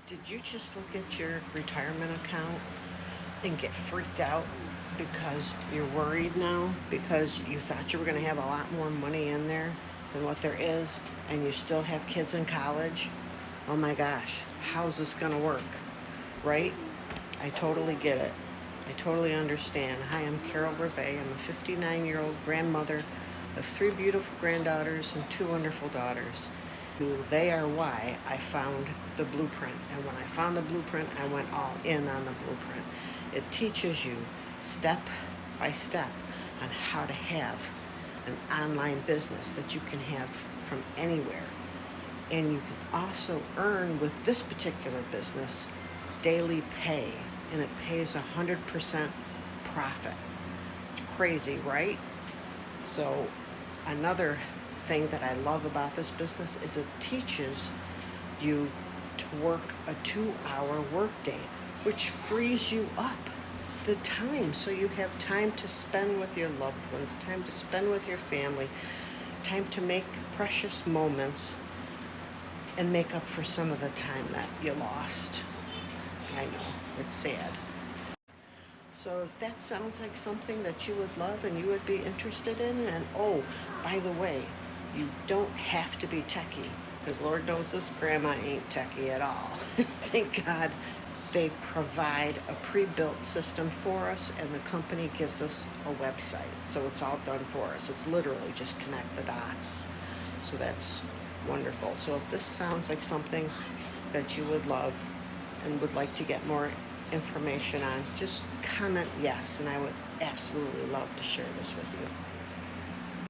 Did you just look at your retirement account and get freaked out because you're worried now because you thought you were going to have a lot more money in there than what there is, and you still have kids in college? Oh my gosh, how's this going to work? Right? I totally get it. I totally understand. Hi, I'm Carol Brevet. I'm a 59-year-old grandmother of 3 beautiful granddaughters and 2 wonderful daughters. They are why I found the blueprint. And when I found the blueprint, I went all in on the blueprint. It teaches you step by step on how to have an online business that you can have from anywhere. And you can also earn with this particular business daily pay, and it pays 100% profit. Crazy, right? So another thing that I love about this business is it teaches you to work a 2-hour workday, which frees you up the time so you have time to spend with your loved ones, time to spend with your family, time to make precious moments and make up for some of the time that you lost. I know, it's sad. So if that sounds like something that you would love and you would be interested in, and oh, by the way, you don't have to be techie, because Lord knows this grandma ain't techie at all. Thank God they provide a pre-built system for us, and the company gives us a website. So it's all done for us. It's literally just connect the dots. So that's wonderful. So if this sounds like something that you would love and would like to get more information on, just comment yes, and I would absolutely love to share this with you.